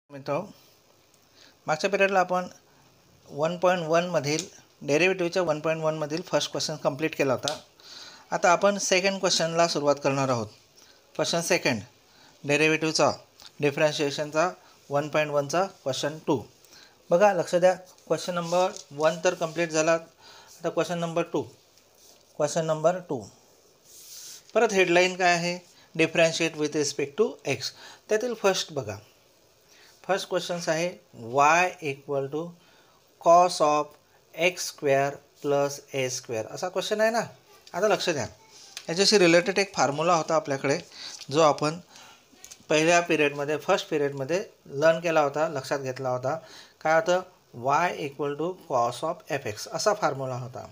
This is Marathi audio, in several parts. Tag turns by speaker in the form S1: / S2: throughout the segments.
S1: मित्र मागच्या पिरियडला आपण 1.1 मधील डेरिव्हेटिव्हच्या 1.1 मधील फर्स्ट क्वेश्चन कंप्लीट केला होता. आता आपण सेकंड क्वेश्चनला सुरुवात करणार आहोत. क्वेश्चन सेकंड डेरिव्हेटिव्हचा डिफरन्शिएशनचा 1.1चा क्वेश्चन 2. बघा लक्ष द्या. क्वेश्चन नंबर 1 तर कंप्लीट झाला. आता क्वेश्चन नंबर 2 परत हेडलाईन काय आहे? Differentiate with respect to X. त्यातील फर्स्ट बघा. फर्स्ट क्वेश्चन आहे y equal to cos of X square plus A square असा क्वेश्चन आहे ना. आता लक्ष द्या, याच्याशी रिलेटेड एक फॉर्म्युला होता आपल्याकडे जो आपण पहिल्या पिरियडमध्ये फर्स्ट पिरियडमध्ये लर्न केला होता, लक्षात घेतला होता. काय होतं? y equal to cos of F X असा फॉर्म्युला होता.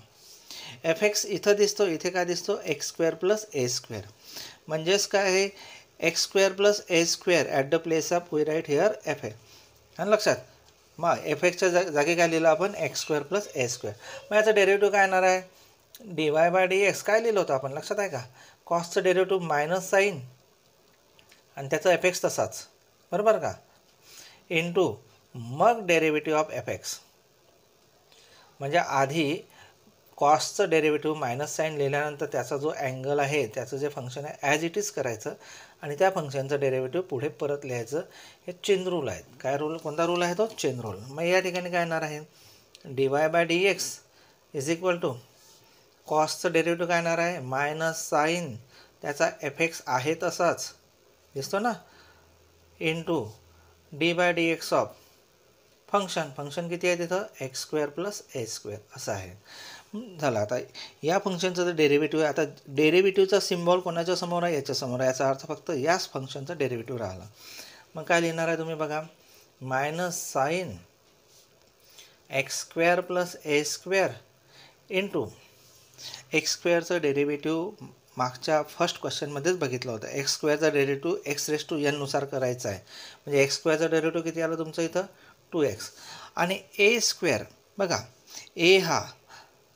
S1: एफ एक्स इथं दिसतो, इथे काय दिसतो? एक्स स्क्वेअर प्लस ए स्क्वेअर. म्हणजेच काय आहे? X square plus A square at the place of we write here F A. आणि लक्षात मग एफ एक्सच्या जागी काय लिहिलं आपण? एक्स स्क्वेअर प्लस ए स्क्वेअर. मग याचं डेरिव्हेटिव्ह काय येणार आहे? D Y by D X. काय लिहिलं होतं आपण? लक्षात आहे का? कॉसचं डेरिव्हेटिव्ह मायनस साईन आणि त्याचा एफ एक्स तसाच, बरोबर का? इंटू मग डेरिव्हेटिव्ह ऑफ एफ एक्स. म्हणजे आधी कॉसचं डेरिव्हेटिव्ह मायनस साईन लिहिल्यानंतर त्याचा जो अँगल आहे, त्याचं जे फंक्शन आहे ॲज इट इज करायचं आणि त्या फंक्शनचं डेरिव्हेटिव्ह पुढे परत लिहायचं. हे चेन रूल आहेत. काय रूल? कोणता रूल आहे तो? Chain rule. मग या ठिकाणी काय येणार आहे? D Y by D x is equal to कॉसचं डेरिव्हेटिव्ह काय येणार आहे? मायनस साईन त्याचा एफ एक्स आहे तसाच दिसतो ना, into d by D x of function किती आहे तिथं? एक्स स्क्वेअर प्लस ए स्क्वेअर असं आहे. झालं. आता या फंक्शनचं जर डेरिव्हेटिव्ह आहे, आता डेरिव्हेटिव्हचा सिम्बॉल कोणाच्या समोर आहे? याच्या समोर आहे. याचा अर्थ फक्त याच फंक्शनचा डेरिव्हेटिव्ह राहिला. मग काय लिहिणार आहे तुम्ही? बघा, minus sine x square plus ए स्क्वेअर इंटू एक्स स्क्वेअरचं डेरिव्हेटिव्ह मागच्या फर्स्ट क्वेश्चनमध्येच बघितलं होतं. एक्स स्क्वेअरचा derivative x raise to n नुसार करायचा आहे. म्हणजे एक्स स्क्वेअरचा डेरिव्हेटिव्ह किती आलं तुमचं इथं? 2x. आणि ए स्क्वेअर बघा, ए हा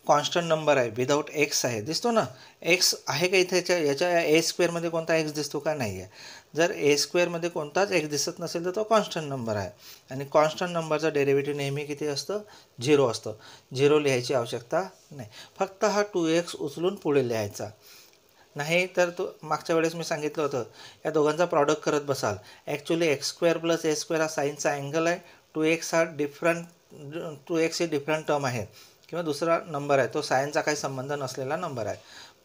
S1: कॉन्स्टंट नंबर आहे, विदाऊट एक्स आहे, दिसतो ना. एक्स आहे का इथे? याच्या ए स्क्वेअरमध्ये कोणता एक्स दिसतो का? नाही आहे. जर ए स्क्वेअरमध्ये कोणताच एक्स दिसत नसेल तर तो कॉन्स्टंट नंबर आहे. आणि कॉन्स्टंट नंबरचा डेरिव्हेटिव्ह नेहमी किती असतं? 0 असतं. 0 लिहायची आवश्यकता नाही. फक्त हा 2x उचलून पुढे लिहायचा. नाही तर तो मागच्या वेळेस मी सांगितलं होतं, या दोघांचा प्रॉडक्ट करत बसाल. ॲक्च्युली एक्स स्क्वेअर प्लस ए स्क्वेअर हा साईनचा अँगल आहे. 2x हा ही डिफरंट टर्म आहे किंवा दुसरा नंबर आहे, तो सायनचा काही संबंध नसलेला नंबर आहे.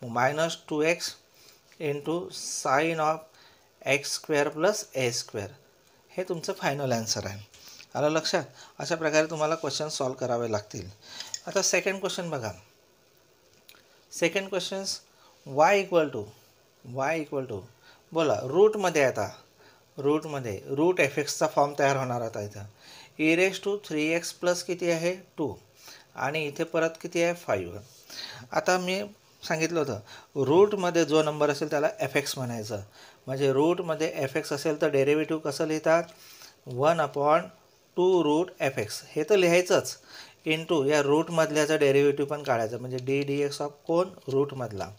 S1: मग minus 2x into sine of X square plus A square हे तुमचं फायनल ॲन्सर आहे. आलं लक्षात? अशा प्रकारे तुम्हाला क्वेश्चन सॉल्व करावे लागतील. आता सेकंड क्वेश्चन बघा. Second questions y equal to बोला रूटमध्ये. आता रूटमध्ये रूट एफ एक्सचा फॉर्म तयार होणार आता इथं. E raise to 3x plus किती आहे? 2 आणि इथे परत किती आहे? 5. आता मी सांगितलं होतं रूटमध्ये जो नंबर असेल त्याला एफ एक्स म्हणायचं. म्हणजे रूटमध्ये एफ एक्स असेल तर डेरिव्हेटिव्ह कसं लिहितात? 1/2 रूट एफ एक्स हे तर लिहायचंच, इंटू या रूटमधल्याचा डेरिव्हेटिव्ह पण काढायचं. म्हणजे डी डी एक्स ऑफ कोण? रूटमधला,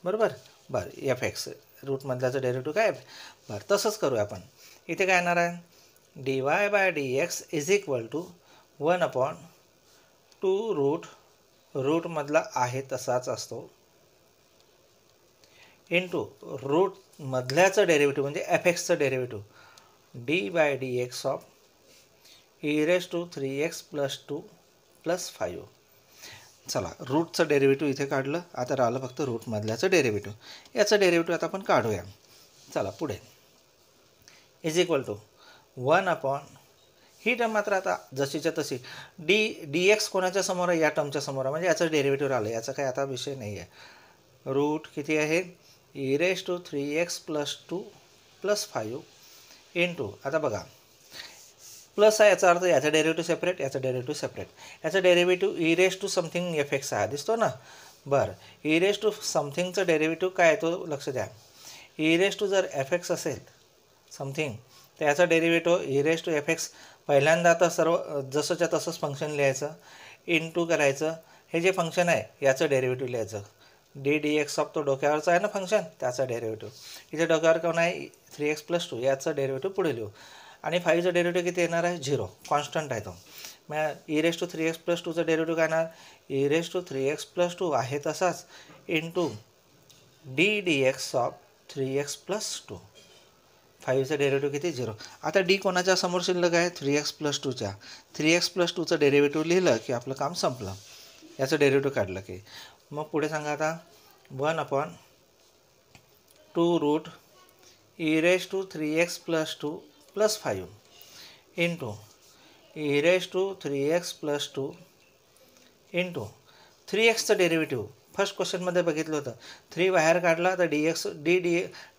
S1: बरोबर. बरं, एफ एक्स रूटमधल्याचं डेरिव्हेटिव्ह काय? बरं, तसंच करूया आपण. इथे काय येणार आहे? D Y by D x is equal to 1/2 रूटमधला आहे तसाच असतो, इंटू रूटमधल्याचं डेरिव्हेटिव्ह म्हणजे एफ एक्सचं derivative d by D x of e raise to 3x plus 2 plus 5. चला, रूटचं डेरिव्हेटिव्ह इथे काढलं. आता राहिलं फक्त रूटमधल्याचं डेरिव्हेटिव्ह. याचं डेरिव्हेटिव्ह आता आपण काढूया. चला पुढे. इज इक्वल टू 1 ही टर्म मात्र आता जशीच्या तशी. डी एक्स कोणाच्या समोर आहे? या टर्मच्या समोर आहे. म्हणजे याचं डेरिव्हेटिव्ह राहिलं. याचा काही आता विषय नाही आहे. रूट किती आहे? E raise to 3x plus 2 plus 5 into, आता बघा प्लस आहे याचा अर्थ याचा डेरिव्हेटिव्ह सेपरेट, याचा डेरिव्हेटिव्ह सेपरेट. याचा derivative e raise to something f x आहे, दिसतो ना. बरं, ई रेस टू समथिंगचं डेरिव्हेटिव्ह काय आहे तो लक्ष द्या. ई रेस टू जर एफ एक्स असेल समथिंग तर याचा derivative e raise to f x पहिल्यांदा तर सर्व जसंच्या तसंच फंक्शन लिहायचं, इंटू करायचं. हे जे फंक्शन आहे याचं डेरिव्हेटिव्ह लिहायचं. डी डी एक्स ऑफ तो डोक्यावरचा आहे ना फंक्शन, त्याचा डेरिव्हेटिव्ह. इथे डोक्यावर कोण आहे? 3x प्लस 2 याचं डेरिव्हेटिव्ह पुढे लिहू. आणि 5चं डेरिव्हेटिव्ह किती येणार आहे 0, कॉन्स्टंट आहे तो. मग e⁻³ डेरिव्हेटिव्ह काय येणार e⁻³ आहे तसाच इंटू ddx ऑफ 3x+2. 5चं डेरिव्हेटिव्ह किती 0. आता डी कोणाच्या समोर शिल्लक आहे 3x+2च्या. 3x+2चं डेरिव्हेटिव्ह लिहिलं की आपलं काम संपलं. याचं डेरिव्हेटिव्ह काढलं की मग पुढे सांगा आता 1/2 e⁻³ + 5 इंटू e⁻³ इंटू 3xचं डेरिव्हेटिव्ह. फर्स्ट क्वेश्चनमध्ये बघितलं होतं 3 बाहेर काढला तर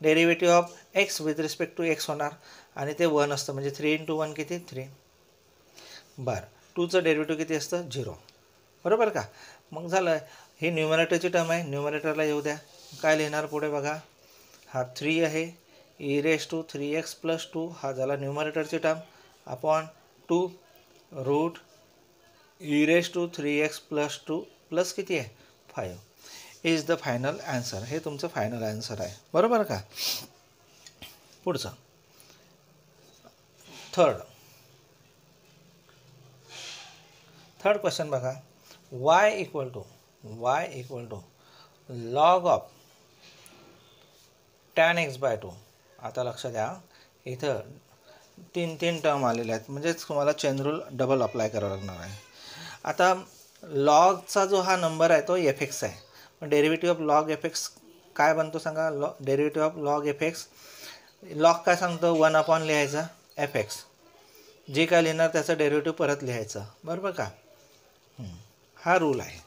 S1: derivative of x with respect to x होणार आणि ते 1 असतं म्हणजे 3 × 1 किती 3. बरं 2चं डेरिव्हेटिव्ह किती असतं 0. बरोबर का. मग झालं ही न्यूमरेटरची टर्म आहे, न्यूमरेटरला येऊ द्या. काय लिहिणार पुढे बघा, हा 3 आहे e⁻³ हा झाला न्यूमरेटरची term upon 2 root e⁻³ plus किती आहे 5 इज द फायनल आन्सर. हे तुमचं फायनल आन्सर आहे. बरोबर का. पुढचं थर्ड क्वेश्चन बघा, y equal to log of tan x/2. आता लक्षात द्या इथं 3 टर्म आलेले आहेत म्हणजेच तुम्हाला चेन रूल डबल अप्लाय करावं लागणार आहे. आता लॉगचा जो हा नंबर आहे तो fx आहे. मग डेरिव्हेटिव्ह ऑफ लॉग fx काय बनतो सांगा. Derivative of log fx log काय सांगतो 1 लिहायचा fx. जे काय लिहिणार त्याचं डेरिव्हेटिव्ह परत लिहायचं. बरोबर का. हा रूल आहे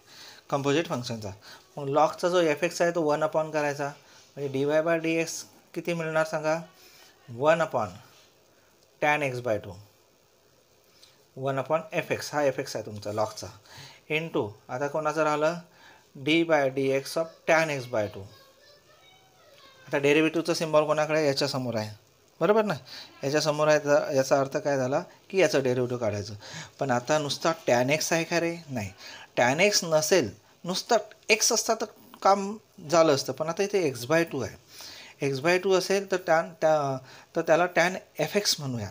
S1: कंपोजिट फंक्शनचा. मग लॉगचा जो fx आहे तो 1 करायचा म्हणजे dy/dx किती मिळणार सांगा 1/tan x/2 1/fx. हा fx आहे तुमचा लॉगचा इंटू आता कोणाचं राहिलं d/dx ऑफ tan x/2. आता डेरिव्हेटिव्हचं सिम्बॉल कोणाकडे याच्यासमोर आहे. बरोबर ना. याच्यासमोर आहे तर याचा अर्थ काय झाला की याचं डेरिव्हेटिव्ह काढायचं. पण आता नुसता tan x आहे का रे. नाही tan x नसेल नुसतं x असता तर काम झालं असतं. पण आता इथे x/2 आहे. x/2 असेल तर त्याला tan fx म्हणूया.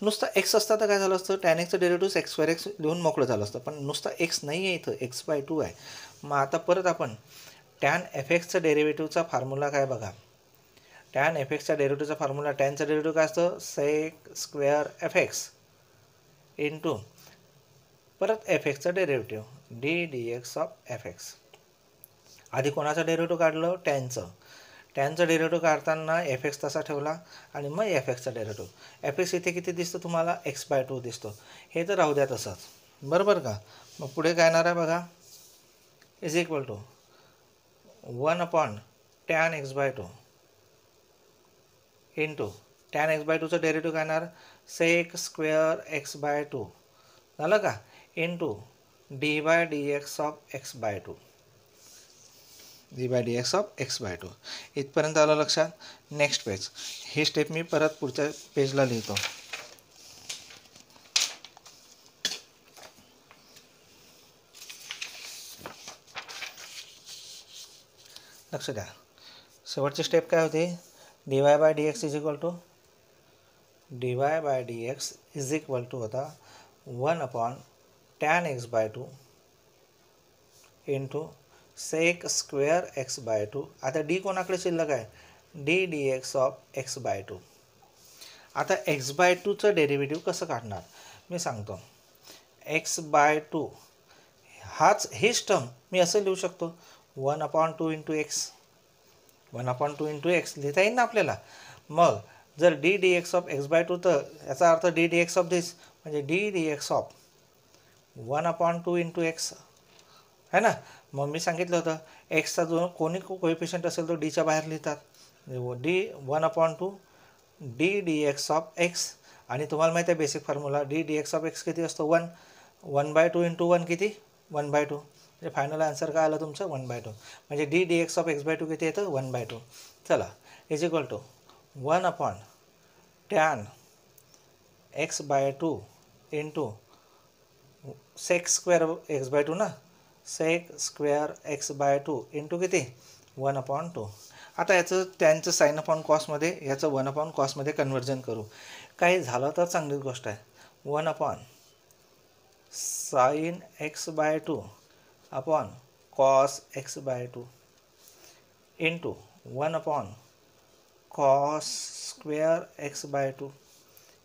S1: नुसतं x असता तर काय झालं असतं tan xचं डेरिव्हेटिव्ह x² लिहून मोकळं झालं असतं. पण नुसतं x नाही आहे इथं x/2 आहे. मग आता परत आपण tan fxचं डेरिव्हेटिव्हचा फॉर्म्युला काय बघा. tan fxच्या डेरिव्हेटिव्हचा फॉर्म्युला टॅनचं डेरिव्हेटिव्ह काय असतं sec² fx इंटू परत fxचं डेरिव्हेटिव्ह ddx ऑफ fx. आधी कोणाचं डेरिव्हेटिव्ह काढलं टॅनचं डेरिव्हेटिव्ह काढताना fx तसा ठेवला आणि मग fxचं डेरिव्हेटिव्ह. fx इथे किती दिसतं तुम्हाला x/2 दिसतो. हे तर राहू द्या तसंच. बरोबर का. मग पुढे काय येणार आहे बघा is equal to 1/tan x/2 into tan x/2चं डेरिव्हेटिव्ह काय येणार sec² x/2 झालं का into d/dx of x/2 d/dx of x/2. इथपर्यंत आलं लक्षात. Next page. ही स्टेप मी परत पुढच्या पेजला लिहितो. लक्ष द्या. शेवटची स्टेप काय होती dy/dx इज इक्वल टू होता 1/tan x/2 into sec² x/2. आता d कोणाकडे शिल्लक आहे ddx ऑफ x/2. आता x/2चं डेरिव्हेटिव्ह कसं काढणार मी सांगतो. x/2 हीच टर्म मी असं लिहू शकतो 1/2 इंटू x 1/2 इंटू x लिहिता येईल ना आपल्याला. मग जर ddx ऑफ x/2 तर याचा अर्थ ddx ऑफ दिस म्हणजे ddx ऑफ 1/2 इंटू x है ना. मग मी सांगितलं होतं एक्सचा जो कोणी कोएफिशियंट असेल तो डीच्या बाहेर लिहितात. d1/2 ddx ऑफ x आणि तुम्हाला माहिती आहे basic formula ddx of x किती असतो 1/2 इंटू 1 किती 1/2 म्हणजे फायनल आन्सर काय आलं तुमचं 1/2 म्हणजे ddx ऑफ x/2 किती येतं 1/2. चला is equal to 1/tan x/2 into sec² x/2 ना sec² x/2 इंटू किती 1/2. आता याचं त्यांचं sin अपॉन कॉसमध्ये याचं 1/cos कन्व्हर्जन करू. काही झालं तर चांगलीच गोष्ट आहे. 1 upon sine x by 2 upon cos x by 2 into 1 upon cos square x by 2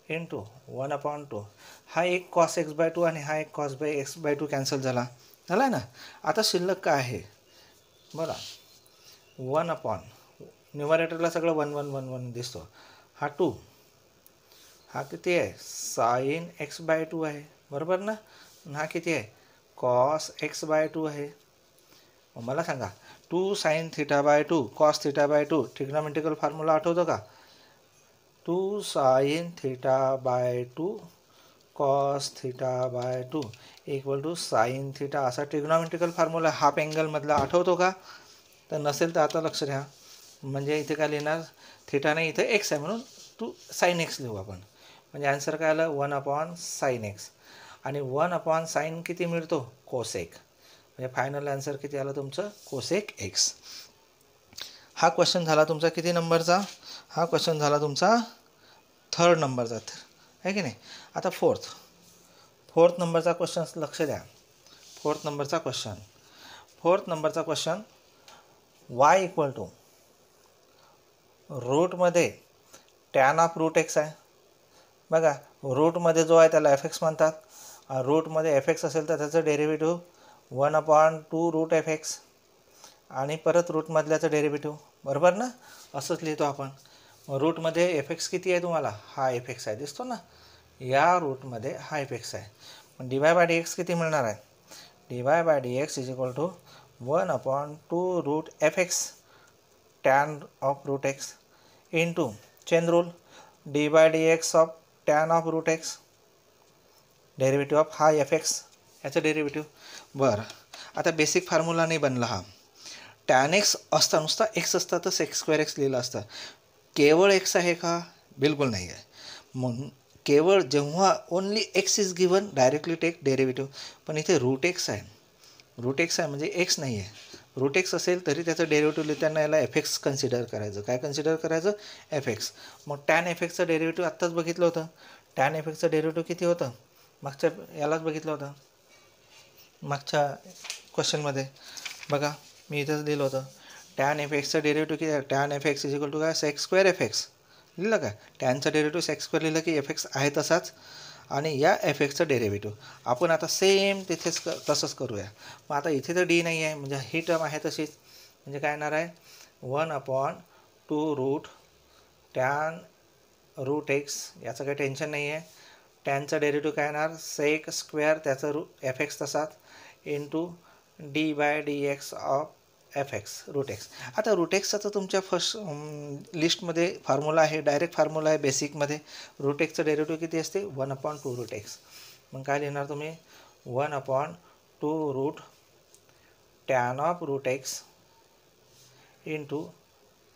S1: into 1 upon 2. हा एक कॉस एक्स बाय 2 आणि हा एक cos by x by 2 cancel झाला आहे ना. आता शिल्लक काय आहे बघा. 1 अपॉन न्यूमरेटरला सगळं 1 1 1 1 दिसतो. हा 2, हा किती आहे साइन एक्स बाय 2 आहे बरोबर ना. हा किती आहे कॉस एक्स बाय 2 आहे. मला सांगा 2 sine theta by 2 cos theta by 2 trigonometrical formula आठवतो का. 2 sine theta by 2 cos theta by 2 equal to sine theta असा ट्रिग्नोमेट्रिकल फॉर्म्युला हाफ अँगलमधला आठवतो का. तर नसेल तर आता लक्ष द्या. म्हणजे इथे काय लिहिणार थिटा नाही इथे एक्स आहे म्हणून 2 साइन एक्स लिहू आपण. म्हणजे आन्सर काय आलं 1 अपॉन साइन एक्स. आणि 1 अपॉन साइन किती मिळतो कोसेक. म्हणजे फायनल आन्सर किती आलं तुमचं कोसेक एक्स. हा क्वेश्चन झाला तुमचा किती नंबरचा. हा क्वेश्चन झाला तुमचा 3rd नंबरचा आहे की नाही. आता फोर्थ नंबरचा क्वेश्चन लक्ष द्या. फोर्थ नंबरचा क्वेश्चन y इक्वल टू रूटमध्ये टॅन ऑफ रूट एक्स आहे. बघा रूटमध्ये जो आहे त्याला एफ एक्स म्हणतात. रूटमध्ये एफ एक्स असेल तर त्याचं derivative 1 upon 2 root f x आणि परत रूटमधल्याचं डेरिव्हेटिव्ह बरोबर ना. असंच लिहितो आपण. रूटमध्ये एफ एक्स किती आहे तुम्हाला हा एफ एक्स आहे दिसतो ना. या रूटमध्ये हा एफ एक्स आहे. पण d Y by D x किती मिळणार आहे D Y by D x is equal to 1 upon 2 root f x tan of root x into chain rule d by D x of tan of root x derivative of हा एफ एक्स याचं डेरिव्हेटिव्ह. बरं आता बेसिक फॉर्म्युला नाही बनला हा. टॅन एक्स असता नुसता एक्स असता तर सेक्स स्क्वेअर एक्स लिहिलं असतं. केवळ एक्स आहे का बिलकुल नाही आहे. म्हणून केवळ जेव्हा only x is given directly take derivative. पण इथे रूट एक्स आहे म्हणजे एक्स नाही आहे. रूट एक्स असेल तरी त्याचं डेरिव्हेटिव्ह लिहिताना याला एफ एक्स कन्सिडर करायचं. काय कन्सिडर करायचं एफ एक्स. मग टॅन एफ एक्सचं डेरिव्हेटिव्ह आत्ताच बघितलं होतं. टॅन एफ एक्सचं डेरिव्हेटिव्ह किती होतं मागच्या यालाच बघितलं होतं मागच्या क्वेश्चनमध्ये. बघा मी इथंच लिहिलं होतं टॅन एफ एक्सचं डेरिव्हेटिव्ह किती आहे tan f x is equal to काय सेक्स स्क्वेअर एफ एक्स लिहिलं का. टॅनचं डेरिव्हेटिव्ह सेक्स स्क्वेअर लिहिलं की एफ एक्स आहे तसाच आणि या एफ एक्सचं डेरिव्हेटिव्ह आपण आता सेम तिथेच तसंच करूया. मग आता इथे तर डी नाही आहे म्हणजे ही टर्म आहे तशीच. म्हणजे काय येणार आहे 1 upon 2 root tan root x याचं काही टेन्शन नाही आहे. टॅनचं डेरिव्हेटिव्ह काय येणार सेक स्क्वेअर त्याचं एफ एक्स तसाच into d by D x of F x root x. आता रूट एक्सचा तर तुमच्या फर्स्ट लिस्टमध्ये फॉर्म्युला आहे डायरेक्ट फॉर्म्युला आहे बेसिकमध्ये. रूट एक्सचं डेरिव्हेटिव्ह किती असते 1 अपॉन 2 रूट एक्स. मग काय लिहिणार तुम्ही 1 upon 2 root tan of root x into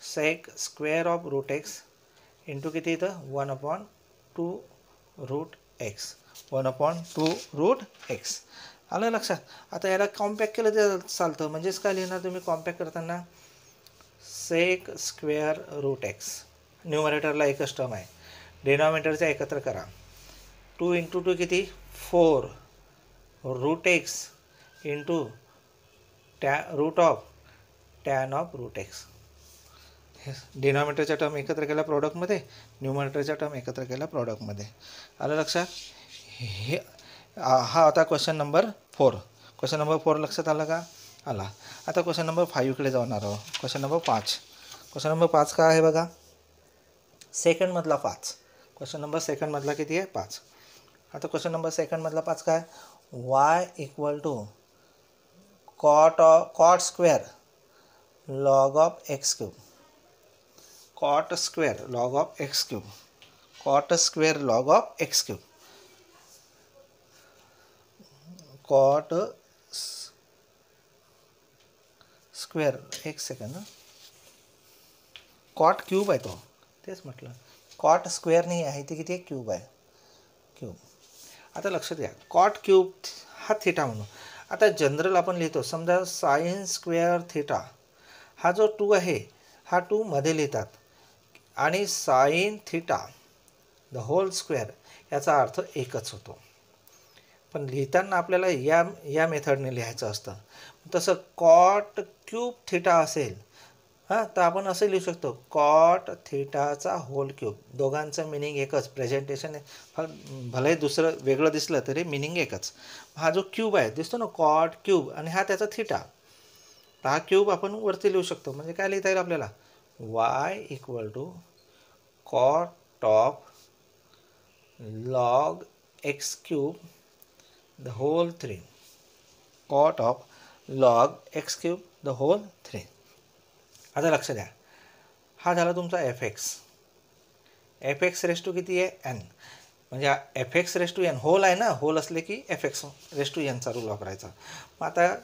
S1: sec square of root x into किती इथं 1 upon 2 root x 1 upon 2 root x. आलं लक्षात. आता याला कॉम्पॅक्ट केलं तर चालतं. म्हणजेच काय लिहिणार तुम्ही कॉम्पॅक्ट करताना सेक स्क्वेअर रूट एक्स. न्यूमरेटरला एकच टर्म आहे डिनॉमिनेटरच्या एकत्र करा. 2 इंटू 2 किती 4 root x into root of tan of root x. डिनॉमिनेटरच्या टर्म एकत्र केला प्रॉडक्टमध्ये न्यूमरेटरच्या टर्म एकत्र केला प्रॉडक्टमध्ये. आलं लक्षात. हे हा होता क्वेश्चन नंबर 4. क्वेश्चन नंबर 4 लक्षात आला का आला. आता क्वेश्चन नंबर 5कडे जाणार आहोत. Question number 5. क्वेश्चन नंबर 5 काय आहे बघा सेकंडमधला 5. क्वेश्चन नंबर सेकंडमधला किती आहे 5. आता क्वेश्चन नंबर सेकंडमधला 5 काय y equal to cot square log of x cube. Cot square log of x cube. Cot square log of x cube. Cot square एक सेकंड कॉट क्यूब आहे तो तेच म्हटलं. कॉट स्क्वेअर नाही आहे ती किती आहे क्यूब आहे क्यूब. आता लक्षात घ्या कॉट क्यूब हा थिटा म्हणून. आता जनरल आपण लिहितो समजा साइन स्क्वेअर थिटा हा जो 2 आहे हा 2 मध्ये लिहितात आणि sine theta the whole square याचा अर्थ एकच होतो. पण लिहिताना आपल्याला या मेथडने लिहायचं असतं. तसं कॉट क्यूब थिटा असेल तर आपण असं लिहू शकतो कॉट थिटाचा होल क्यूब. दोघांचं मिनिंग एकच, प्रेझेंटेशन भले दुसरं वेगळं दिसलं तरी मिनिंग एकच. हा जो क्यूब आहे दिसतो ना कॉट क्यूब, आणि हा त्याचा थिटा, हा क्यूब आपण वरती लिहू शकतो. म्हणजे काय लिहिता येईल आपल्याला, y equal to cot of log x cube the whole 3. Cot of log x cube the whole 3. आता लक्ष द्या, हा झाला तुमचा एफ एक्स रेस टू किती आहे, एन. म्हणजे f x raise to n whole आहे ना, होल असले की एफ एक्स रेस टू एनचा रूल वापरायचा. मग आता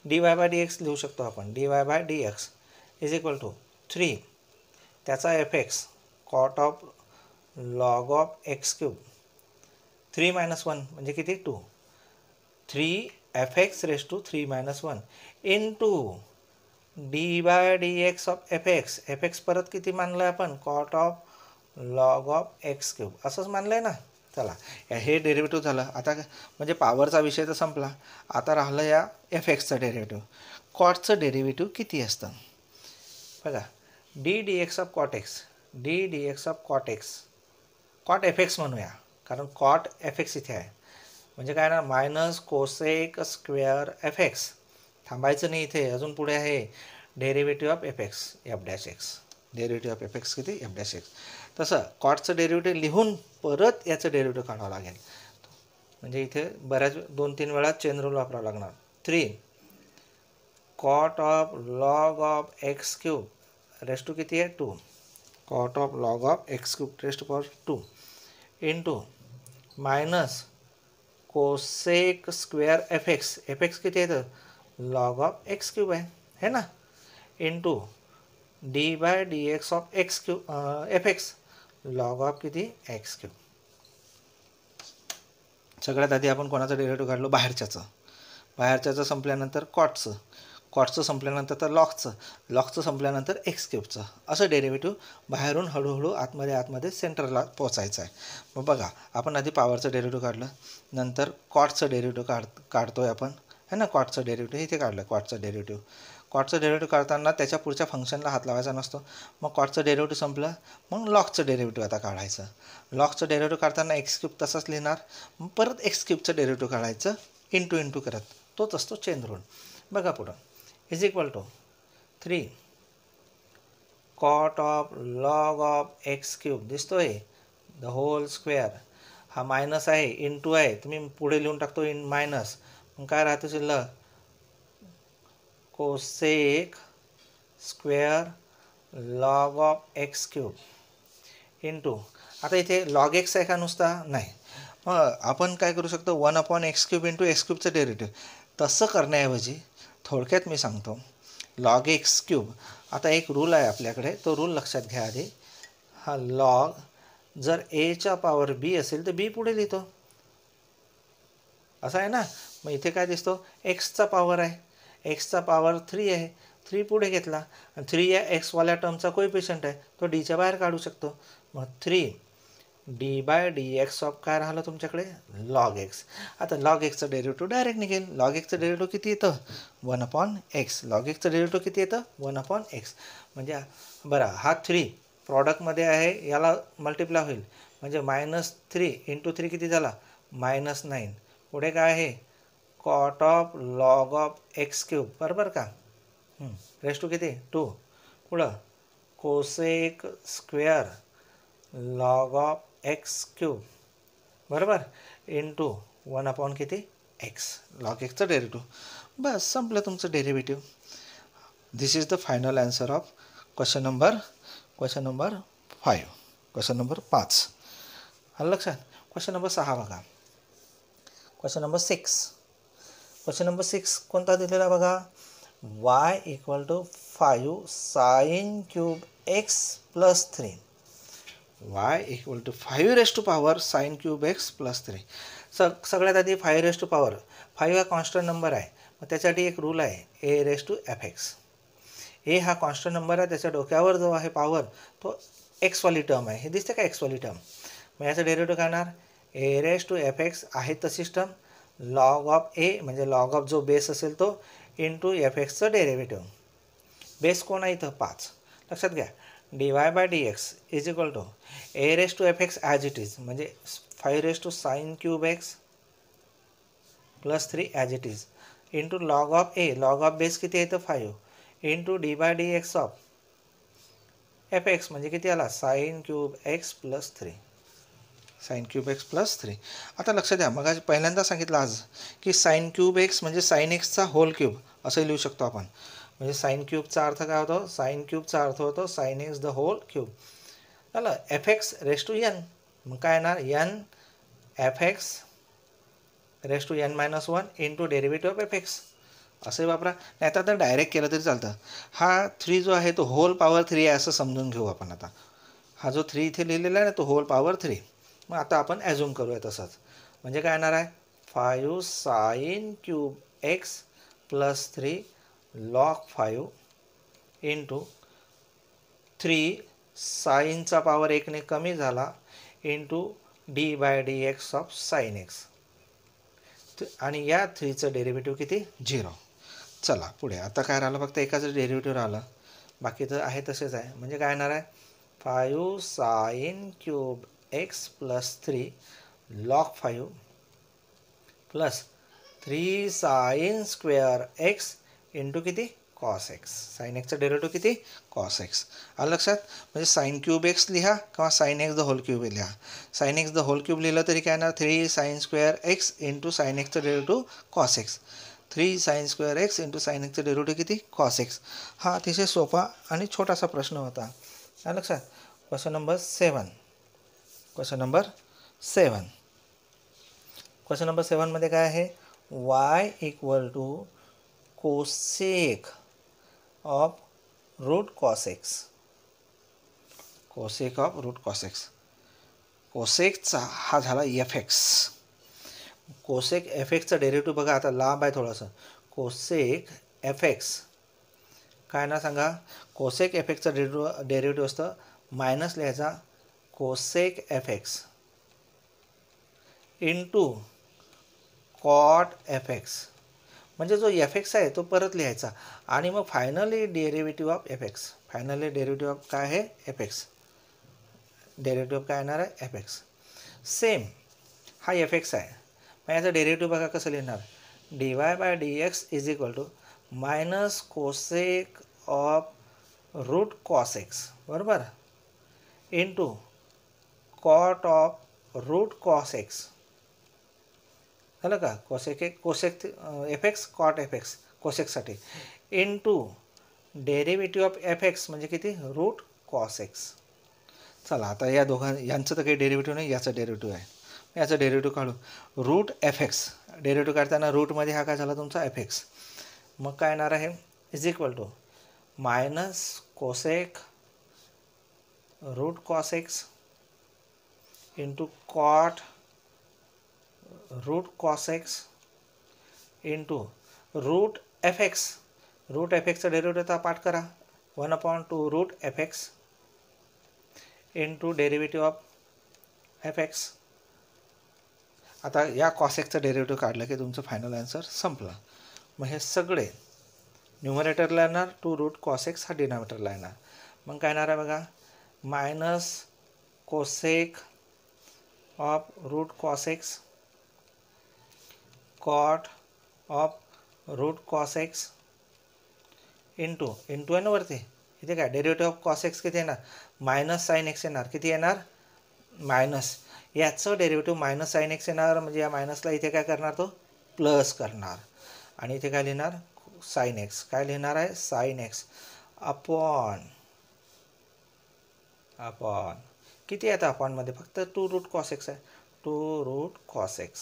S1: d Y by D x लिहू शकतो आपण, d Y by D x is equal to 3 त्याचा f x cot of log of x cube 3 - 1 म्हणजे किती 2. 3 f x raise to 3 - 1 into d by D x of F x परत किती मानलं आहे आपण, cot of log of x cube असंच मानलं आहे ना. चला हे डेरिव्हेटिव्ह झालं. आता म्हणजे पॉवरचा विषय तर संपला. आता राहिलं या एफ एक्सचं डेरिव्हेटिव्ह. कॉटचं डेरिव्हेटिव्ह किती असतं बघा, d d x of cot x, d d x of cot x, cot f x म्हणूया कारण कॉट एफ एक्स इथे आहे. म्हणजे काय ना, minus cosec square f x. थांबायचं नाही इथे, अजून पुढे आहे derivative of F x F dash x. Derivative of F x किती, एफ डॅश एक्स. तसं कॉटचं डेरिव्हेटिव्ह लिहून परत याचं डेरिव्हेटिव्ह काढावं लागेल. म्हणजे इथे बऱ्याच 2-3 वेळा चेन रूल वापरावा लागणार. 3 cot of log of x cube raise to किती आहे 2, cot of log of x cube raise to power 2 into minus cosec square f x किती आहे तर लॉग ऑफ एक्स क्यूब आहे ना, into d by D x of x cube f x log of किती एक्स क्यूब. सगळ्यात आधी आपण कोणाचं डेरिव्हेटिव्ह काढलो, बाहेरच्याचं संपल्यानंतर कॉटचं संपल्यानंतर तर लॉगचं संपल्यानंतर एक्स क्यूबचं. असं डेरिव्हेटिव्ह बाहेरून हळूहळू आतमध्ये सेंटरला पोचायचं आहे. मग बघा, आपण आधी पॉवरचं डेरिव्हेटिव्ह काढलं, नंतर कॉटचं डेरिव्हेटिव्ह काढतोय आपण है ना. कॉटचं डेरिव्हेटिव्ह इथे काढलं. कॉटचं डेरिव्हेटिव्ह काढताना त्याच्या पुढच्या फंक्शनला हात लावायचा नसतो. मग कॉटचं डेरिव्हेटिव्ह संपलं, मग लॉगचं डेरिव्हेटिव्ह आता काढायचं. लॉगचं डेरिव्हेटिव्ह काढताना एक्स क्यूब तसंच लिहिणार, मग परत एक्स क्यूबचं डेरिव्हेटिव्ह काढायचं इंटू करत. तोच असतो चेन रूल. बघा पुढं, is equal to 3 cot of log of x cube दिसतोय द होल स्क्वेअर. हा मायनस आहे, इंटू आहे, तुम्ही पुढे लिहून टाकतो इन मायनस. मग काय राहतं शिल्लक, cosec square log of x cube into, आता इथे लॉग एक्स आहे का नुसता, नाही. मग आपण काय करू शकतो, 1/x क्यूब इंटू एक्स क्यूबचं डेरिव्हेटिव्ह. तसं करण्याऐवजी थोडक्यात मी सांगतो, लॉग एक्स क्यूब. आता एक रूल आहे आपल्याकडे, तो रूल लक्षात घ्या आधी. हा लॉग जर एच्या पॉवर बी असेल तर बी पुढे लिहितो, असं आहे ना. मग इथे काय दिसतो, एक्सचा पॉवर आहे, एक्सचा पॉवर 3 आहे, 3 पुढे घेतला आणि 3 या एक्सवाल्या टर्मचा कोएफिशियंट आहे, तो डीच्या बाहेर काढू शकतो. मग 3 d by D x of काय राहिलं तुमच्याकडे, लॉग एक्स. आता लॉग एक्सचं डेरिव्हेटिव्ह डायरेक्ट निघेल. लॉग एक्सचं डेरिव्हेटिव्ह किती येतं, 1/x. लॉग एक्सचं डेरिव्हेटिव्ह किती येतं, 1/x. म्हणजे बरं, हा 3 प्रॉडक्टमध्ये आहे, याला मल्टिप्लाय होईल, म्हणजे -3 इंटू 3 किती झाला, -9. पुढे काय आहे, cot of log of x cube, बरोबर का, रेस टू किती 2. पुढं cosec square log of x cube, बरोबर, इंटू 1 किती एक्स, लॉग एक्सचं डेरिव्हेटिव्ह. बस संपलं तुमचं derivative. This is the final answer of question number 5. Question number 5 आलं लक्षात. क्वेश्चन नंबर 6 बघा. क्वेश्चन नंबर 6 कोणता दिलेला बघा, y equal to 5 sine cube x plus 3. y equal to 5 raise to power sine cube x plus 3. सगळ्यात आधी 5 रेस टू पॉवर, 5 हा कॉन्स्टंट नंबर आहे, मग त्यासाठी एक रूल आहे, a raise to f x. ए हा कॉन्स्टंट नंबर आहे, त्याच्या डोक्यावर जो आहे पॉवर तो एक्सवाली टर्म आहे. हे दिसते का एक्सवाली टर्म, मग याचं डेरिव्हेटिव्ह काय येणार, ए रेस टू एफ एक्स आहे तशीच टर्म, लॉग ऑफ ए म्हणजे लॉग ऑफ जो बेस असेल तो इंटू एफ एक्सचं डेरिव्हेटिव्ह. बेस कोण आहे इथं 5. लक्षात घ्या, dy by D x is equal to a raise to f x as it is म्हणजे 5 raise to sine cube x plus 3 as it is into log of a, log of base किती आहे तर 5 into d by D x of F x म्हणजे किती आला sine cube x plus 3, sine cube x plus 3. आता लक्षात द्या, मग पहिल्यांदा सांगितलं आज की साईन क्यूब एक्स म्हणजे साईन एक्सचा होल क्यूब असं लिहू शकतो आपण. म्हणजे साईन क्यूबचा अर्थ काय होतो, साईन क्यूबचा अर्थ होतो sine x the whole cube. झालं. F x raise to n, मग काय येणार n f x raise to n minus 1 into derivative of F x असे वापरा. नाही आता डायरेक्ट केलं तरी चालतं. हा 3 जो आहे तो होल पॉवर 3 आहे असं समजून घेऊ आपण. आता हा जो 3 इथे लिहिलेला आहे ना तो होल पॉवर 3. मग आता आपण ॲझ्युम करूया तसंच. म्हणजे काय येणार आहे 5 sine cube x plus 3 log 5 into 3 साईनचा पॉवर 1ने कमी झाला into d by D x of sine x आणि या 3चं डेरिव्हेटिव्ह किती 0. चला पुढे आता काय राहिलं, फक्त एकाचं डेरिव्हेटिव्ह राहिलं, बाकी तर आहे तसेच आहे. म्हणजे काय येणार आहे 5 sine cube x plus 3 log 5 plus 3 sine square x into किती कॉस एक्स. साईन एक्सचं डेरिव्हेटिव्ह किती कॉस एक्स. आलं लक्षात. म्हणजे साईन क्यूब एक्स लिहा किंवा sine x the whole cube लिहा. Sine x the whole cube लिहिलं तरी काय येणार 3 sine square x into sine एक्सचं derivative cos x. 3 sine square x into sine एक्सचं डेरिव्हेटिव्ह किती कॉस एक्स. हा अतिशय सोपा आणि छोटासा प्रश्न होता. आलं लक्षात. Question number 7. Question number 7. Question number 7मध्ये काय आहे y equal to cosec of root cos x. Cosec of root cos x. कोसेकचा हा झाला एफ एक्स. कोसेक एफ एक्सचा डेरिव्हेटिव्ह बघा आता लांब आहे थोडंसं. कोसेक एफ एक्स काय ना सांगा, कोसेक एफ एक्सचा डेरिव्हेटिव्ह असतं मायनस लिहायचा cosec f x into cot f x म्हणजे जो एफ एक्स आहे तो परत लिहायचा आणि मग finally derivative of F x. Finally derivative of काय आहे एफ एक्स. डेरिव्हेटिव्ह काय येणार आहे एफ एक्स. सेम हा एफ एक्स आहे. मग याचं डेरिव्हेटिव्ह बघा कसं लिहिणार d Y by D x is equal to minus cosec of root cos x बरोबर into cot of root cos x. झालं का. Cosec f x cot f x कोसेकसाठी into derivative of F x म्हणजे किती रूट कॉस एक्स. चला आता या यांचं तर काही डेरिव्हेटिव्ह नाही, याचं डेरिव्हेटिव्ह आहे. याचं डेरिव्हेटिव्ह काढू. रूट एफ एक्स डेरिव्हेटिव्ह काढताना रूटमध्ये हा काय झाला तुमचा एफ एक्स. मग काय येणार आहे is equal to minus cosec root cos x into cot root cos x into root f x. Root f एक्सचा डेरिव्हेटिव्हचा पाठ करा 1/2 root f x into derivative of F x. आता या कॉस एक्सचं डेरिव्हेटिव्ह काढलं की तुमचं फायनल आन्सर संपलं. मग हे सगळे न्यूमरेटरला येणार 2 रूट कॉस एक्स हा डिनॉमिनेटरला येणार. मग काय येणार आहे बघा minus cosec of root cos x cot of root cos x into आहे ना वरती इथे काय डेरिव्हेटिव्ह ऑफ कॉस एक्स किती येणार मायनस साईन एक्स येणार. किती येणार मायनस. याचं डेरिव्हेटिव्ह मायनस साईन एक्स येणार म्हणजे या मायनसला इथे काय करणार तो प्लस करणार आणि इथे काय लिहिणार साईन एक्स. काय लिहिणार आहे साईन एक्स अपॉन किती आहे आता अपॉनमध्ये फक्त 2 रूट कॉस एक्स आहे. 2 root cos x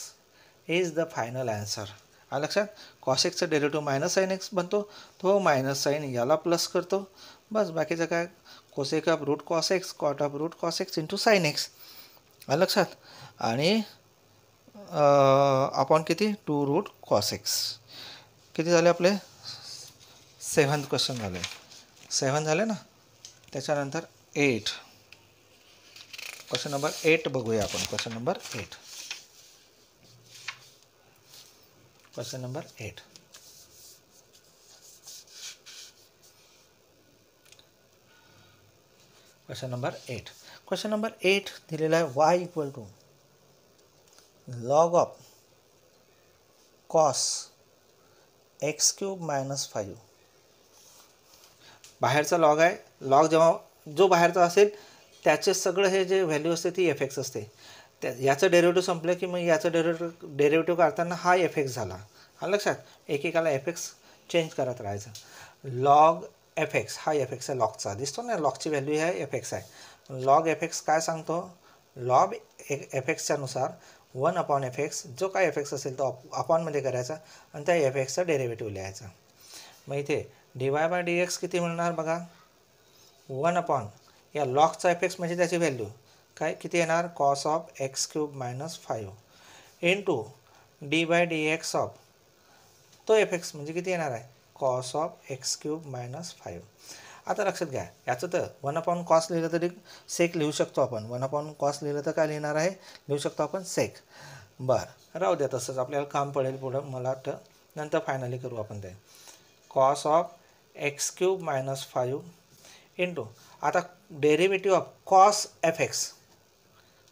S1: is the final answer. आलं लक्षात. कॉस एक्सचा डेरिव्हेटिव्ह मायनस साईन एक्स बनतो, तो मायनस साईन याला प्लस करतो बस. बाकीचं काय cosec of root cos x cot of root cos x into sine x. आलं लक्षात. आणि आपण किती 2 रूट कॉस एक्स. किती झाले आपले 7th क्वेश्चन झाले. 7 झाले ना. त्याच्यानंतर 8. क्वेश्चन नंबर 8 बघूया आपण. Question number 8. Question number 8. Question number 8. Question number 8 दिलेला आहे y equal to log of cos x cube minus 5. बाहेरचा लॉग आहे. लॉग जेव्हा जो बाहेरचा असेल त्याचे सगळं हे जे व्हॅल्यू असते ती एफ एक्स असते. त्या याचं डेरिव्हेटिव्ह संपलं की मग याचं डेरिव्हेटिव्ह काढताना हा एफ एक्स झाला. हा लक्षात. एकेकाला एफ एक्स चेंज करत राहायचं. लॉग एफ एक्स हा एफ एक्स आहे लॉगचा. दिसतो ना लॉगची व्हॅल्यू आहे एफ एक्स आहे. लॉग एफ एक्स काय सांगतो. लॉग एफ एक्सच्या नुसार 1 एफ एक्स जो काय एफ एक्स असेल तो अपॉनमध्ये करायचा आणि त्या एफ एक्सचा डेरिव्हेटिव्ह लिहायचा. मग इथे dy बाय डी एक्स किती मिळणार बघा. 1 या लॉगचा एफ एक्स म्हणजे त्याची व्हॅल्यू काय किती येणार. Cos of x cube minus 5 into d by D x of तो एफ एक्स म्हणजे किती येणार आहे. Cos of x cube minus 5. आता लक्षात घ्या याचं तर 1 कॉस लिहिलं तरी सेक लिहू शकतो आपण. 1 कॉस लिहिलं तर काय लिहिणार आहे. लिहू शकतो आपण सेक. बरं राहू द्या तसंच आपल्याला काम पडेल पुढं. मला वाटतं नंतर फायनली करू आपण ते. Cos of x cube minus 5 into आता derivative of cos f x.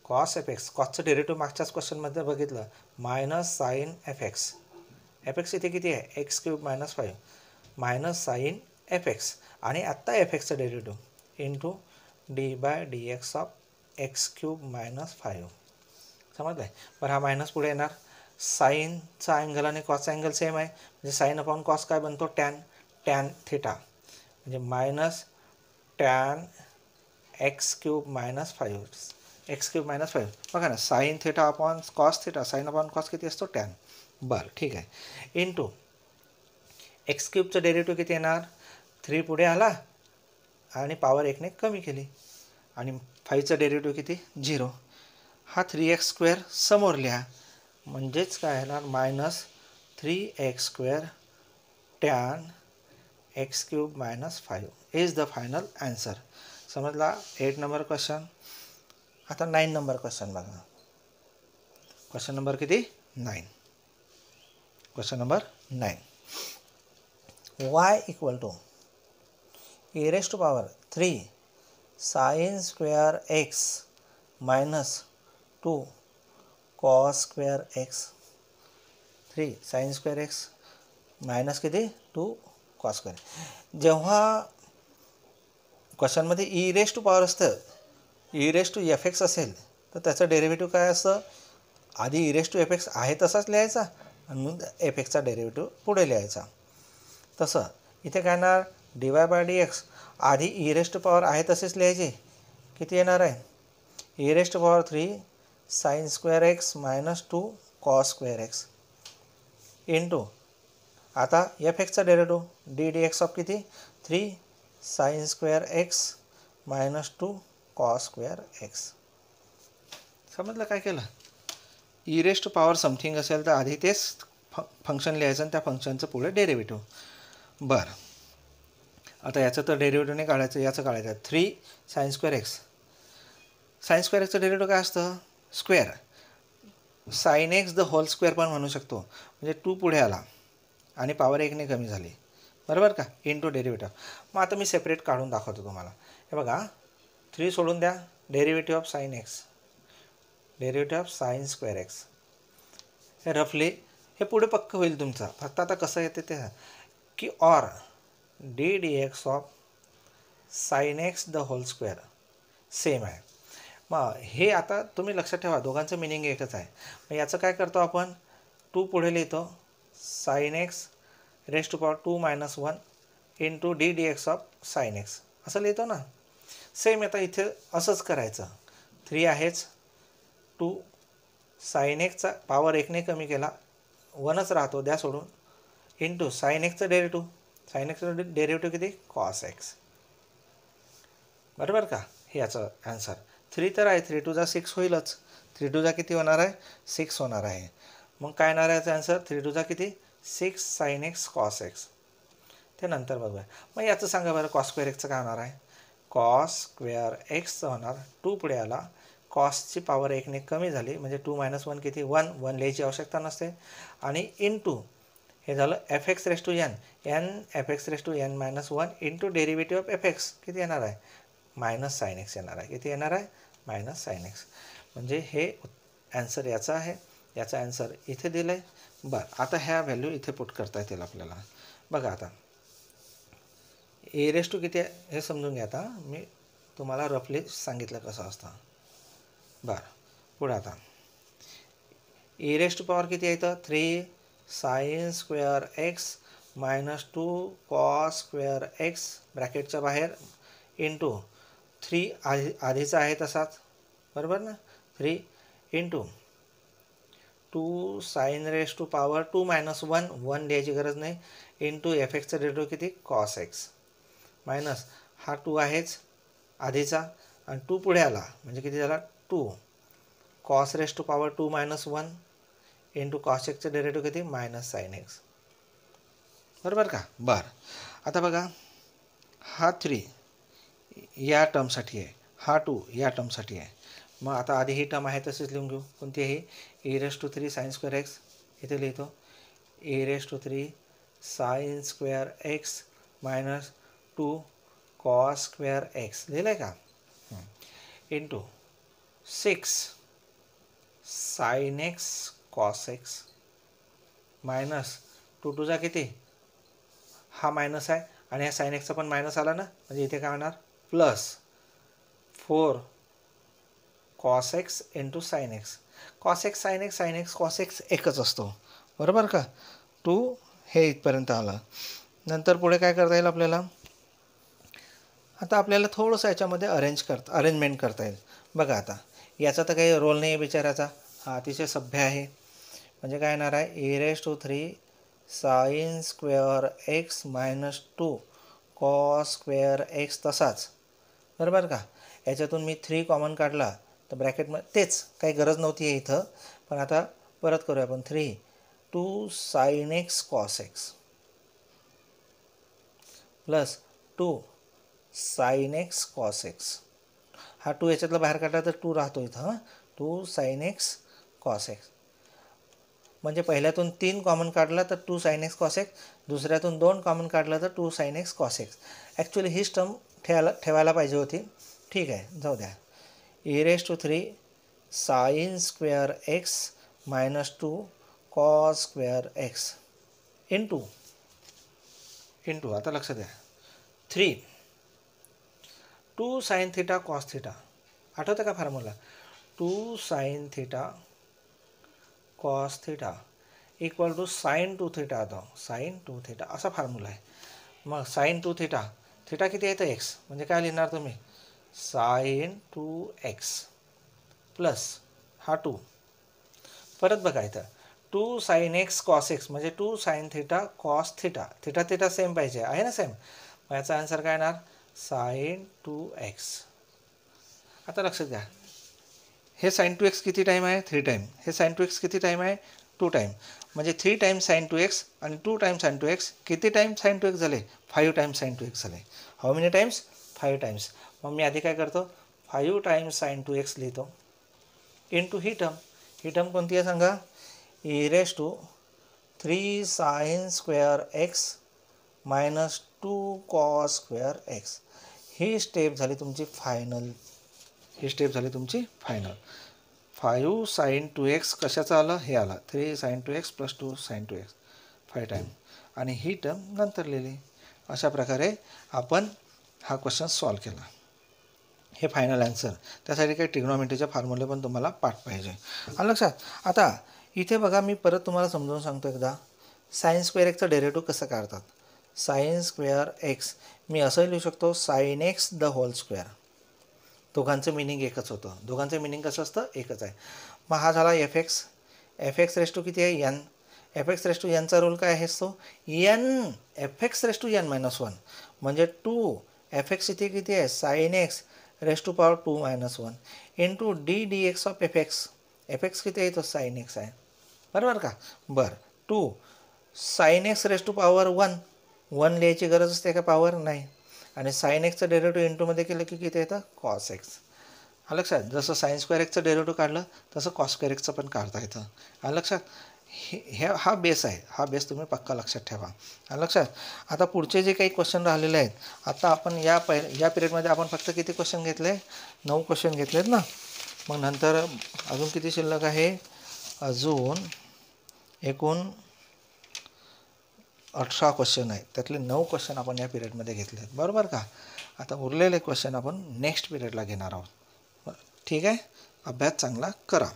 S1: Cos f x कॉसचं डेरिव्हेटिव्ह मागच्याच क्वेश्चनमध्ये बघितलं minus sine f x. F x इथे किती आहे x cube minus 5 minus sine f x आणि आत्ता एफ एक्सचं derivative into d by D x of x cube minus 5. समजलं आहे. बरं हा मायनस पुढे येणार. साईनचा अँगल आणि कॉसचा अँगल सेम आहे म्हणजे साईन अपॉन कॉस काय बनतो टॅन. टॅन थिटा म्हणजे minus tan x cube minus 5. X cube minus 5 बघा ना. Sine theta upon cos theta. Sine upon cos किती असतो टॅन. बरं ठीक आहे. इंटू एक्स क्यूबचं डेरिव्हेटिव्ह किती येणार. 3 पुढे आला आणि पॉवर 1ने कमी केली आणि 5चं डेरिव्हेटिव्ह किती 0. हा 3x² समोर लिहा म्हणजेच काय येणार minus 3x² tan x cube minus 5 is the final answer. समजला 8 नंबर क्वेश्चन. आता 9 नंबर क्वेश्चन बघा. क्वेश्चन नंबर किती 9. Question number 9. y equal to e raise to power 3 sine square x minus 2 cos square x. 3 sine square x minus किती 2 कॉस स्क्वेअर. जेव्हा क्वेश्चनमध्ये ई रेज टू पॉवर असतं e raise to f x असेल तर त्याचं डेरिव्हेटिव्ह काय असतं. आधी e raise to f x आहे तसाच लिहायचा आणि मग एफ एक्सचा डेरिव्हेटिव्ह पुढे लिहायचा. तसं इथे काय येणार d Y by D x आधी ई रेज टू पॉवर आहे तसेच लिहायचे. किती येणार आहे e raise to power 3 sine square x minus 2 cos square x into आता एफ एक्सचा derivative d d x of किती 3 sine square x minus 2 cos square x. समजलं काय केलं. E raise to power something असेल तर आधी तेच फंक्शन लिहायचं आणि त्या फंक्शनचं पुढे डेरिव्हेटिव्ह. बरं आता याचं तर डेरिव्हेटिव्ह नाही काढायचं याचं काढायचं. 3 sine square x. Sine square एक्सचं डेरिव्हेटिव्ह काय असतं square. Sine x the whole square पण म्हणू शकतो म्हणजे 2 पुढे आला आणि पॉवर 1ने कमी झाली बरोबर का इंटू डेरिव्हेटिव्ह. मग आता मी सेपरेट काढून दाखवतो तुम्हाला. हे बघा 3 सोडून द्या derivative of sine x derivative of sine square x. हे रफली हे पुढे पक्क होईल तुमचं. फक्त आता कसं येते ते की or d d x of sine x the whole square same आहे. मग हे आता तुम्ही लक्षात ठेवा दोघांचं मिनिंग एकच आहे. मग याचं काय करतो आपण 2 पुढे लिहितो sine x raise to power 2 minus 1 into d d x of sine x असं लिहितो ना. सेम आता इथे असंच करायचं. 3 आहेच 2 साइन एक्सचा पॉवर 1ने कमी केला 1च राहतो द्या सोडून इंटू साइन एक्सचं डेरिव्हेटिव्ह. साइन एक्सचं डेरिव्हेटिव्ह किती कॉस एक्स बरोबर का. हे याचं आन्सर 3 तर आहे 3 2 6 होईलच. 3 2 किती होणार आहे 6 होणार आहे. मग काय येणार आहे याचा आन्सर 3 2 किती 6 साइन एक्स कॉस एक्स. ते नंतर बघूया. मग याचं सांगा बरं कॉस स्क्वेअर एक्सचं काय होणार आहे कॉस स्क्वेअर एक्सचं होणार 2 पुढे आला कॉसची पॉवर 1ने कमी झाली, म्हणजे 2 - 1 किती 1, 1 लिहायची आवश्यकता नसते. आणि इंटू हे झालं f x raise to n, f x raise to n -1 into derivative of F x किती येणार आहे मायनस साइन एक्स येणार आहे. किती येणार आहे मायनस साइन एक्स. म्हणजे हे ॲन्सर याचा आहे. याचा ॲन्सर इथे दिलं आहे. बरं, आता ह्या व्हॅल्यू इथे पुट करता येतील आपल्याला. बघा आता ए रेस टू किती आहे हे समजून घ्या. आता मी तुम्हाला रफली सांगितलं कसं असतं. बरं, पुढे आता ए रेस टू पॉवर किती आहे इथं 3 sine square x -2 cos square x ब्रॅकेटच्या बाहेर इंटू 3 आधीचा आहे तसाच, बरोबर ना. 3 into 2 sine raise to power 2 - 1, 1 लिहायची गरज नाही, इंटू एफ एक्सचा डेरिव्हेटिव्ह किती कॉस एक्स मायनस हा 2 आहेच आधीचा आणि 2 पुढे आला म्हणजे किती झाला 2 cos raise to power 2 - 1 into cos एक्सचं डेरिव्हेटिव्ह किती मायनस साइन एक्स, बरोबर का. बरं, आता बघा हा 3 या टर्मसाठी आहे, हा 2 या टर्मसाठी आहे. मग आता आधी ही टर्म आहे तसेच लिहून घेऊ. कोणती आहे a raise to 3 sine square x, इथे लिहितो a raise to 3 sine square x -2 cos square x लिहिलं आहे का, into 6 sine x cos x minus 2 2 जा किती, हा मायनस आहे आणि ह्या साइन एक्सचा पण मायनस आला ना, म्हणजे इथे काय होणार plus 4 cos x into sine x. Cos x sine x, sign x cos x एकच असतो, बरोबर का. 2 हे इथपर्यंत आलं. नंतर पुढे काय करता येईल आपल्याला. आता आपल्याला थोडंसं याच्यामध्ये अरेंजमेंट करता येईल. बघा आता याचा तर काही रोल नाही आहे बिचाराचा, हा अतिशय सभ्य आहे. म्हणजे काय येणार आहे a raise to 3 sine square x -2 cos square x तसाच, बरोबर का. याच्यातून मी 3 कॉमन काढला तर ब्रॅकेटमध्ये तेच काही गरज नव्हती आहे इथं, पण आता परत करूया आपण. 3 2 sine x cos x plus 2 sine x cos x. हा 2 याच्यातला बाहेर काढला तर 2 राहतो इथं. 2 साइन एक्स कॉस एक्स म्हणजे पहिल्यातून 3 कॉमन काढला तर 2 साइन एक्स कॉस एक्स, दुसऱ्यातून 2 कॉमन काढला तर 2 sine x cos x. Actually हीच टर्म ठेवायला पाहिजे होती. ठीक आहे, जाऊ द्या. A raise to 3 sine square x -2 cos square x into आता लक्ष द्या 3 2 साइन थिटा कॉस थिटा. आठवतं का formula 2 sine theta cos theta equal to sine 2 theta. आता साइन 2 थिटा असा फॉर्म्युला आहे. मग साइन 2 थिटा, थिटा किती आहे तर एक्स, म्हणजे काय लिहिणार तुम्ही साइन 2x प्लस हा 2 परत बघा इथं 2 साइन एक्स कॉस एक्स म्हणजे 2 sine theta cos theta. Theta theta same पाहिजे आहे ना सेम. मग याचा आन्सर काय येणार साइन 2x. आता लक्षात घ्या हे साइन 2x किती टाईम आहे 3 टाईम, हे साइन 2x किती टाईम आहे 2 टाईम. म्हणजे 3 टाईम साइन 2x आणि 2 टाईम साइन 2x किती टाईम साइन 2x झाले 5 टाईम साइन 2x झाले. How many Times 5 Times. मग मी आधी काय करतो 5 टाईम्स साइन 2x लिहितो इंटू ही टर्म कोणती आहे सांगा a raise to 3 sine square x -2 cos square x. ही स्टेप झाली तुमची फायनल. 5 साइन 2x कशाचं आलं हे आलं 3 sign 2x plus 2 sign 2x 5 time आणि ही टर्म नंतर लिहिली. अशा प्रकारे आपण हा क्वेश्चन सॉल्व केला. हे फायनल ॲन्सर. त्यासाठी काही ट्रिग्नॉमेट्रीचे फॉर्म्युले पण तुम्हाला पाठ पाहिजे. आलं लक्षात. आता इथे बघा मी परत तुम्हाला समजावून सांगतो एकदा. साइन स्क्वेअर एक्सचं डेरिव्हेटिव्ह कसं काढतात. साइन स्क्वेअर एक्स मी असं लिहू शकतो sine x the whole square. दोघांचं मिनिंग एकच होतं. दोघांचं मिनिंग कसं असतं एकच आहे. मग हा झाला एफ एक्स रेस टू किती आहे n. F x raise to एनचा रूल काय आहे तो n f x raise to n -1 म्हणजे 2 एफ एक्स इथे किती आहे sine x raise to power 2 - 1 into d x of F x किती आहे तो साइन एक्स आहे, बरोबर का. बरं 2 sine x raise to power 1 लिहायची गरज असते का पॉवर नाही. आणि साइन एक्सचं डेरिव्हेटिव्ह इंटूमध्ये केलं की किती येतं कॉस एक्स. आलं लक्षात. जसं साइन स्क्वेअर एक्सचं डेरिव्हेटिव्ह काढलं तसं कॉस स्क्वेअर एक्सचं पण काढता येतं. आलं लक्षात. हा बेस आहे, हा बेस तुम्ही पक्का लक्षात ठेवा. आलं लक्षात. आता पुढचे जे काही क्वेश्चन राहिलेले आहेत, आता आपण या पिरियडमध्ये आपण फक्त किती क्वेश्चन घेतले, 9 क्वेश्चन घेतलेत ना. मग नंतर अजून किती शिल्लक आहे, अजून एकूण 18 क्वेश्चन आहेत. त्यातले 9 क्वेश्चन आपण या पिरियडमध्ये घेतले आहेत, बरोबर का. आता उरलेले क्वेश्चन आपण नेक्स्ट पिरियडला घेणार आहोत. ठीक आहे. अभ्यास चांगला करा.